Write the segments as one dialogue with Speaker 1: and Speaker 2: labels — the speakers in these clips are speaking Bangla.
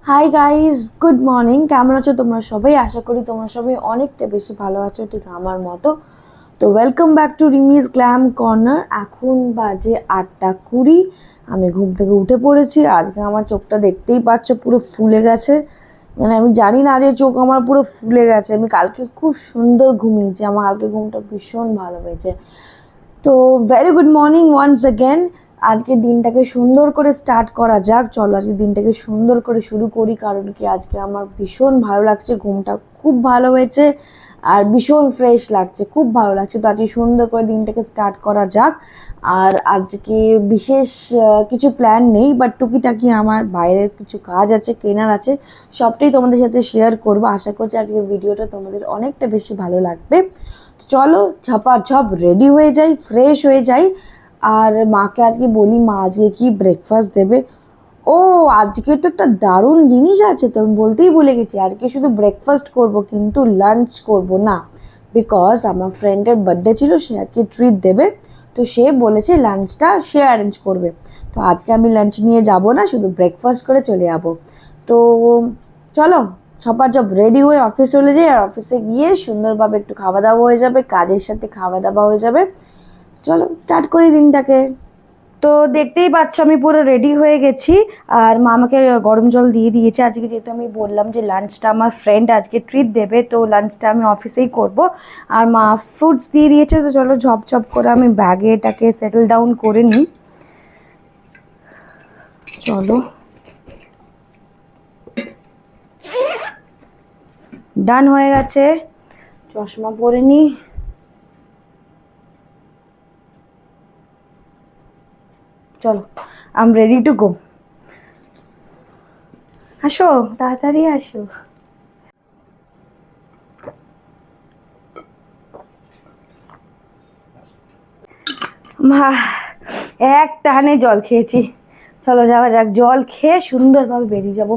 Speaker 1: Hi guys, good morning. কেমন আছো তোমরা সবাই? আশা করি তোমরা সবাই অনেকটা বেশি ভালো আছো, ঠিক আমার মতো। তো welcome back to Rimi's glam corner. এখন বাজে 8:20। আমি ঘুম থেকে উঠে পড়েছি। আজকে আমার চোখটা দেখতেই পাচ্ছ পুরো ফুলে গেছে। মানে আমি জানি না যে চোখ আমার পুরো ফুলে গেছে। আমি কালকে খুব সুন্দর ঘুমিয়েছি, আমার কালকে ঘুমটা ভীষণ ভালো হয়েছে। তো very good morning once again. আজকে দিনটাকে সুন্দর করে স্টার্ট করা যাক। চলো আজকে দিনটাকে সুন্দর করে শুরু করি, কারণ কি আজকে আমার ভীষণ ভালো লাগছে, ঘুমটা খুব ভালো হয়েছে আর ভীষণ ফ্রেশ লাগছে, খুব ভালো লাগছে। তো আজকে সুন্দর করে দিনটাকে স্টার্ট করা যাক। আর আজকে বিশেষ কিছু প্ল্যান নেই, বাট টুকিটাকি আমার বাইরের কিছু কাজ আছে, কেনার আছে, সবটাই তোমাদের সাথে শেয়ার করবো। আশা করছি আজকের ভিডিওটা তোমাদের অনেকটা বেশি ভালো লাগবে। চলো ঝপাঝপ রেডি হয়ে যাই, ফ্রেশ হয়ে যাই। আর মাকে আজকে বলি মা আজকে কি ব্রেকফাস্ট দেবে। ও, আজকে তো একটা দারুণ জিনিস আছে, তো আমি বলতেই ভুলে গেছি। আজকে শুধু ব্রেকফাস্ট করব, কিন্তু লাঞ্চ করব না, বিকজ আমার ফ্রেন্ডের বার্থডে ছিল, সে আজকে ট্রিট দেবে। তো সে বলেছে লাঞ্চটা সে অ্যারেঞ্জ করবে। তো আজকে আমি লাঞ্চ নিয়ে যাব না, শুধু ব্রেকফাস্ট করে চলে যাব। তো চলো ঝপাঝপ রেডি হয়ে অফিস চলে যাই। আর অফিসে গিয়ে সুন্দরভাবে একটু খাওয়া দাওয়া হয়ে যাবে, কাজের সাথে খাওয়া দাওয়া হয়ে যাবে। চলো স্টার্ট করি দিনটাকে। তো দেখতেই পাচ্ছ আমি পুরো রেডি হয়ে গেছি। আর মা আমাকে গরম জল দিয়ে দিয়েছে। আজকে যেহেতু আমি বললাম যে লাঞ্চটা আমার ফ্রেন্ড আজকে ট্রিট দেবে, তো লাঞ্চটা আমি অফিসেই করব। আর মা ফ্রুটস দিয়ে দিয়েছে। তো চলো ঝপঝপ করে আমি ব্যাগে এটাকে সেটেল ডাউন করে নিই। চলো ডান হয়ে গেছে, চশমা পরে নিই। চলো I am ready to go. আসো, তাড়াতাড়ি আসো। মা এক টানে জল খেয়েছি। চলো যাওয়া যাক, জল খেয়ে সুন্দরভাবে বেরিয়ে যাব।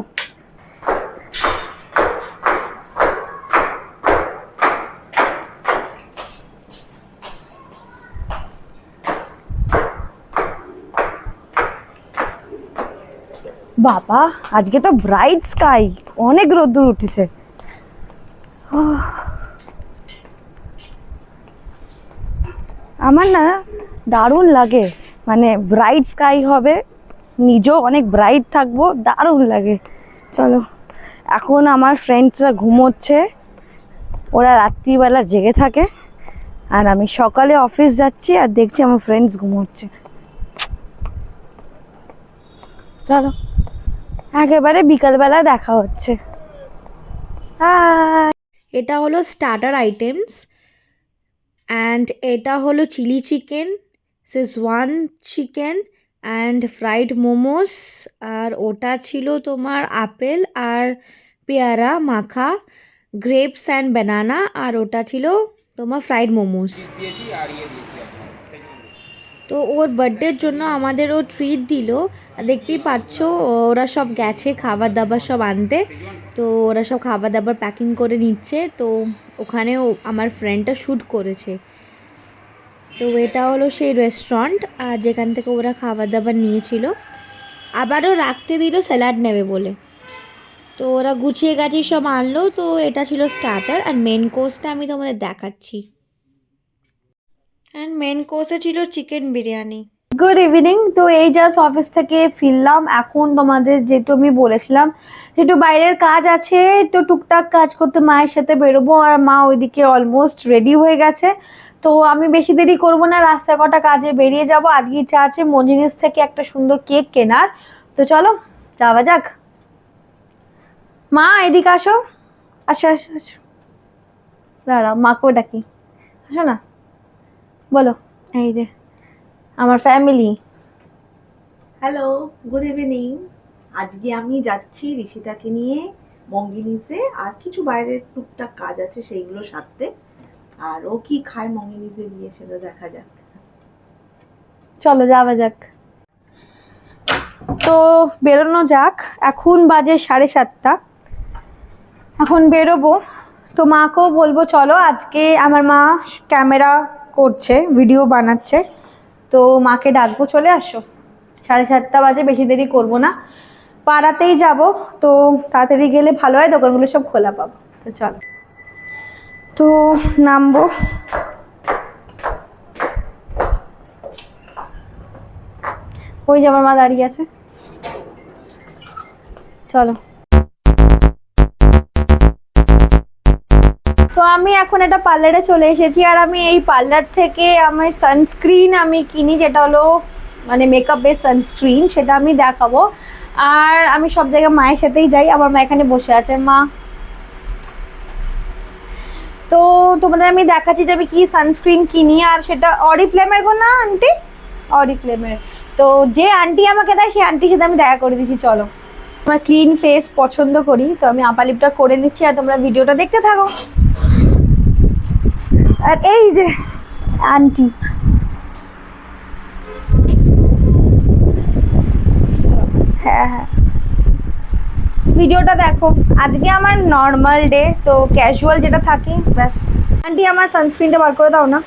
Speaker 1: বাবা, আজকে তো ব্রাইট স্কাই, অনেক রোদ্দুর উঠেছে। আমার না দারুণ লাগে, মানে ব্রাইট স্কাই হবে, নিজেও অনেক ব্রাইট থাকবো, দারুণ লাগে। চলো, এখন আমার ফ্রেন্ডসরা ঘুমোচ্ছে, ওরা রাত্রিবেলা জেগে থাকে, আর আমি সকালে অফিস যাচ্ছি আর দেখছি আমার ফ্রেন্ডস ঘুমোচ্ছে। চলো একেবারে বিকালবেলা দেখা হচ্ছে। হাই, এটা হলো স্টার্টার আইটেমস, অ্যান্ড এটা হলো chilli chicken, Schezwan chicken and fried momos. আর ওটা ছিল তোমার আপেল আর পেয়ারা মাখা, গ্রেপস অ্যান্ড ব্যানানা। আর ওটা ছিল তোমার ফ্রাইড মোমোস। তো ওর বার্থডের জন্য আমাদের ও ট্রিট দিল। দেখতেই পাচ্ছ ওরা সব গেছে খাবার দাবার সব আনতে। তো ওরা সব খাবার দাবার প্যাকিং করে নিচ্ছে। তো ওখানেও আমার ফ্রেন্ডটা শ্যুট করেছে। তো এটা হলো সেই রেস্টুরেন্ট আর যেখান থেকে ওরা খাবার দাবার নিয়েছিল। আবারও রাখতে দিল স্যালাড নেবে বলে। তো ওরা গুছিয়ে গাছিয়ে সব আনলো। তো এটা ছিল স্টার্টার, আর মেন কোর্সটা আমি তোমাদের দেখাচ্ছি। অ্যান্ড মেন কোর্সে ছিল চিকেন বিরিয়ানি। Good evening. তো এই জাস্ট অফিস থেকে ফিরলাম। এখন তোমাদের যেহেতু আমি বলেছিলাম একটু বাইরের কাজ আছে, তো টুকটাক কাজ করতে মায়ের সাথে বেরোবো। আর মা ওইদিকে অলমোস্ট রেডি হয়ে গেছে। তো আমি বেশি দেরি করবো না, রাস্তায় কটা কাজে বেরিয়ে যাব। আজকে ইচ্ছা আছে মঞ্জিনিস থেকে একটা সুন্দর কেক কেনার। তো চলো যাওয়া যাক। মা এদিকে আসো, আসো আসো আসো। দাঁড়াও, মাকেও ডাকি, আসো না। বলো, এই যে আমার ফ্যামিলি।
Speaker 2: Hello, good evening. আজকে আমি যাচ্ছি ঋষিতাকে নিয়ে মঙ্গিনিসে, আর কিছু বাইরের টুকটাক কাজ আছে সেইগুলো সারতে। আর ও কি খায় মঙ্গিনিসে গিয়ে সেটা দেখা যাক।
Speaker 1: চলো যাওয়া যাক। তো বেরোনো যাক। এখন বাজে 7:30। এখন বেরোবো। তো মাকেও বলবো চলো। আজকে আমার মা ক্যামেরা করছে, ভিডিও বানাচ্ছে। তো মাকে ডাকবো চলে আসো। 7:30 বাজে, বেশি দেরি করবো না।
Speaker 3: পাড়াতেই যাব, তো তাড়াতাড়ি গেলে ভালো হয়, দোকানগুলো সব খোলা পাবো। তো চলো, তো নামবো। ওই যে আমার মা দাঁড়িয়ে আছে, চলো। তো আমি এখন একটা পার্লারে চলে এসেছি, আর আমি এই পার্লার থেকে আমার সানস্ক্রিন আমি কিনি, যেটা হলো মানে মেকআপ বেস সানস্ক্রিন, সেটা আমি দেখাবো। আর আমি সব জায়গায় মায়ের সাথেই যাই, আমার মা এখানে বসে আছে। মা, তো তোমাদের আমি দেখাচ্ছি যে আমি কি সানস্ক্রিন কিনি, আর সেটা অরিফ্লেমের গো না আন্টি, অরিফ্লেমের। তো যে আন্টি আমাকে দেয় সেই আন্টির সাথে আমি দেখা করে দিচ্ছি, চলো। আমার ক্লিন ফেস পছন্দ করি, তো আমি আপার লিপটা করে নিচ্ছি, আর তোমরা ভিডিওটা দেখতে থাকো। আর এই যে আন্টি, হ্যাঁ হ্যাঁ, ভিডিওটা দেখো। আজকে আমার নর্মাল ডে, তো ক্যাজুয়াল যেটা থাকে ব্যাস। আন্টি আমার সানস্ক্রিনটা বার করে দাও না।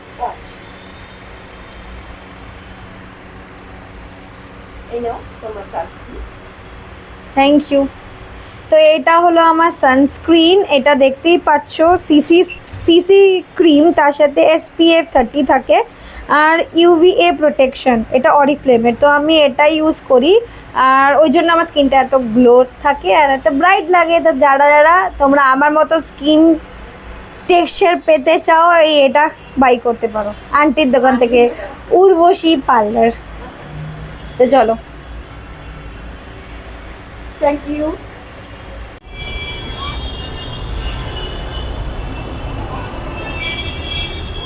Speaker 3: Thank you. তো এটা হলো আমার সানস্ক্রিন, এটা দেখতেই পাচ্ছ সিসি ক্রিম, তার সাথে SPF 30 থাকে, আর UVA প্রোটেকশন। এটা অরিফ্লেমের, তো আমি এটা ইউজ করি, আর ওই জন্য আমার স্কিনটা এত গ্লো থাকে আর এত ব্রাইট লাগে। তো যারা যারা তোমরা আমার মতো স্কিন টেক্সচার পেতে চাও, এটা বাই করতে পারো আন্টির দোকান থেকে, উর্বশী পার্লার। তো চলো,
Speaker 2: থ্যাংক ইউ।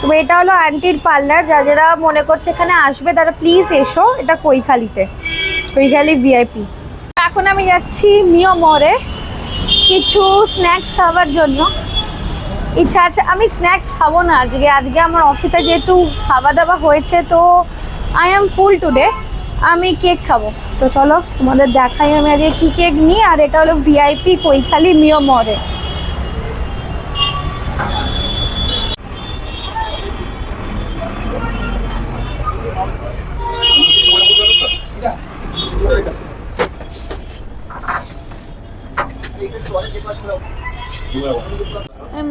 Speaker 3: তো এটা হলো আন্টির পার্লার, যারা মনে করছে এখানে আসবে তারা প্লিজ এসো। এটা কৈখালিতে, কৈখালি VIP। এখন আমি যাচ্ছি মিয়োমরে কিছু স্ন্যাক্স খাওয়ার জন্য। ইচ্ছা আছে, আমি স্ন্যাক্স খাবো না আজকে আমার অফিসে যেহেতু খাওয়া দাওয়া হয়েছে, তো আই এম ফুল টুডে। আমি কেক খাবো। তো চলো তোমাদের দেখাই আমি আজকে কী কেক নিই। আর এটা হলো VIP কৈখালি মিয়োমরে।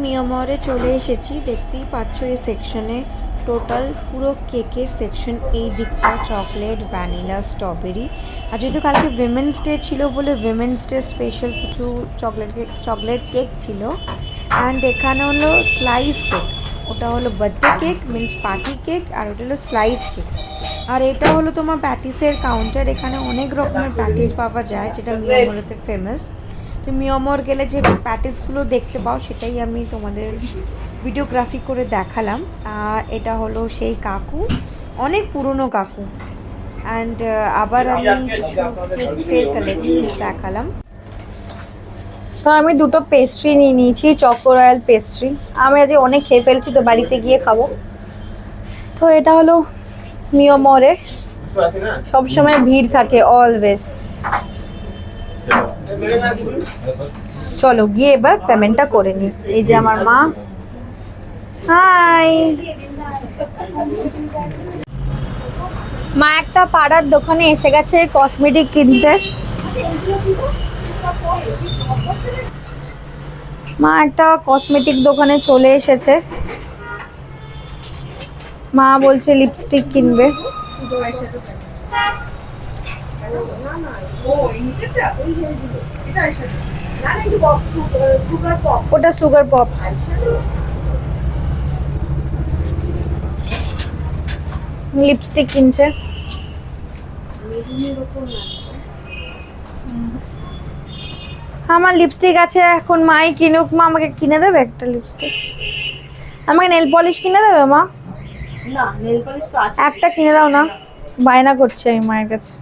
Speaker 1: মিয়ামরে চলে এসেছি, দেখতেই পাচ্ছ এই সেকশনে টোটাল পুরো কেকের সেকশন। এই দিকটা চকলেট, ভ্যানিলা, স্ট্রবেরি। আর যেহেতু কালকে উইমেন্স ডে ছিল বলে উইমেন্স ডে স্পেশাল কিছু চকলেট কেক ছিল। অ্যান্ড এখানে হলো স্লাইস কেক, ওটা হলো birthday cake means party cake, আর ওটা হলো স্লাইস কেক। আর এটা হলো তোমার প্যাটিসের কাউন্টার, এখানে অনেক রকমের প্যাটিস পাওয়া যায়, যেটা মিয়ামরেতে ফেমাস। তো মিয়ামর গেলে যে প্যাটিসগুলো দেখতে পাও সেটাই আমি তোমাদের ভিডিওগ্রাফি করে দেখালাম। আর এটা হলো সেই কাকু, অনেক পুরনো কাকু। অ্যান্ড আবার আমি কিছু কেকসের কালেকশনস দেখালাম।
Speaker 3: তো আমি দুটো পেস্ট্রি নিয়ে নিয়েছি, চকো রয়্যাল পেস্ট্রি। আমি আজকে অনেক খেয়ে ফেলছি, তো বাড়িতে গিয়ে খাবো। তো এটা হলো মিয়োমরে, সবসময় ভিড় থাকে অলওয়েজ। চলো গিয়ে এবার পেমেন্টটা করে নিই। এই যে আমার মা, হাই। মা একটা পাড়ার দোকানে এসে গেছে কসমেটিক কিনতে। মা একটা কসমেটিক দোকানে চলে এসেছে, মা বলছে লিপস্টিক কিনবে। ওটা সুগার পপস। লিপস্টিক কিনছে। আমার লিপস্টিক আছে, এখন মাই কিনুক। মা আমাকে কিনে দেবে একটা লিপস্টিক? আমাকে নেল পলিশ কিনে দেবে মা?
Speaker 2: না, নেল পলিশ তো আছে।
Speaker 3: একটা কিনে দাও না, বায়না করছে আমি মায়ের কাছে।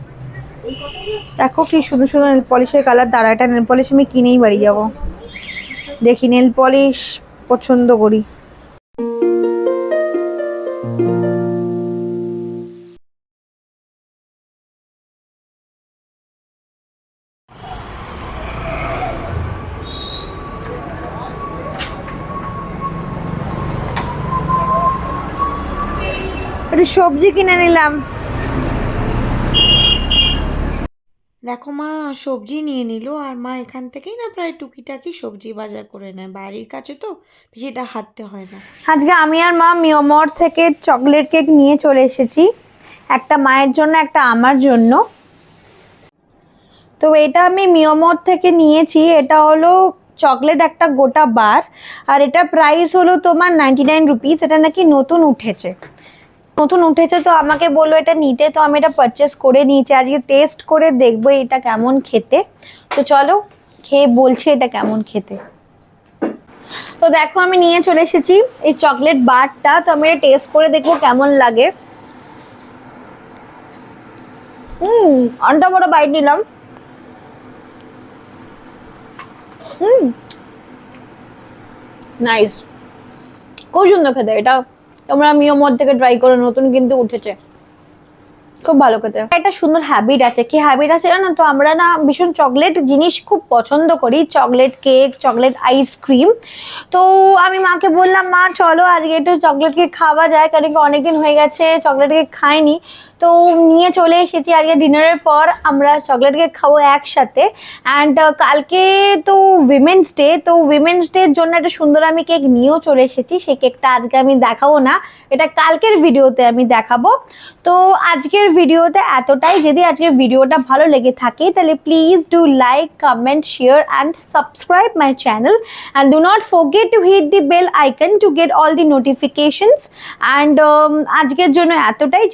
Speaker 3: দেখো কি সুন্দর সুন্দর নেল পলিশের কালার। দাঁড়া, একটা নেল পলিশ আমি কিনেই বাড়ি যাবো। দেখি নেল পলিশ পছন্দ করি। একটু সবজি কিনে নিলাম।
Speaker 1: দেখো মা সবজি নিয়ে নিল, আর মা এখান থেকেই না প্রায় টুকিটাকি সবজি বাজার করে নেয়, বাড়ির কাছে তো সেটা হাঁটতে হয় না।
Speaker 3: আজকে আমি আর মা মিয়মর থেকে চকলেট কেক নিয়ে চলে এসেছি, একটা মায়ের জন্য একটা আমার জন্য। তো এটা আমি মিয়মর থেকে নিয়েছি, এটা হলো চকলেট একটা গোটা বার, আর এটা প্রাইস হলো তোমার 99 রুপিস। এটা নাকি নতুন উঠেছে, তো আমাকে বললো এটা নিতে, তো আমি এটা পারচেস করে নিয়েছি। আজকে টেস্ট করে দেখবো এটা কেমন খেতে। তো চলো খেয়ে বলছি এটা কেমন খেতে। তো দেখো আমি নিয়ে চলে এসেছি এই চকলেট বারটা, তো আমি এটা টেস্ট করে দেখবো কেমন লাগে। অনেকটা বড় বাইট নিলাম। নাইস, খুব সুন্দর খেতে। এটা তোমরা মিয়মর থেকে ট্রাই করো, নতুন কিন্তু উঠেছে, খুব ভালো খেতে। একটা সুন্দর হ্যাবিট আছে, কি হ্যাবিট আছে জানো তো, আমরা না ভীষণ চকলেট জিনিস খুব পছন্দ করি, চকলেট কেক, চকলেট আইসক্রিম। তো আমি মাকে বললাম, মা চলো আজকে একটু চকলেট কেক খাওয়া যায়, কারণ কি অনেকদিন হয়ে গেছে চকলেট কেক খাইনি। তো নিয়ে চলে এসেছি, আজকে ডিনারের পর আমরা চকলেট কেক খাবো একসাথে। অ্যান্ড কালকে তো উইমেন্স ডে, তো উইমেন্স ডের জন্য একটা সুন্দর আমি কেক নিয়েও চলে এসেছি। সেই কেকটা আজকে আমি দেখাবো না, এটা কালকের ভিডিওতে আমি দেখাবো। তো আজকের ভিডিওতে এতটাই। যদি আজকের ভিডিওটা ভালো লেগে থাকে তাহলে please do like, comment, share and subscribe my channel, and do not forget to hit the bell icon to get all the notifications. অ্যান্ড আজকের জন্য এতটাই।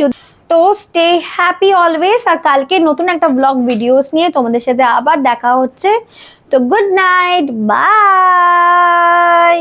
Speaker 3: তো স্টে হ্যাপি অলওয়েজ, আর কালকে নতুন একটা ব্লগ ভিডিওস নিয়ে তোমাদের সাথে আবার দেখা হচ্ছে। তো গুড নাইট, বাই।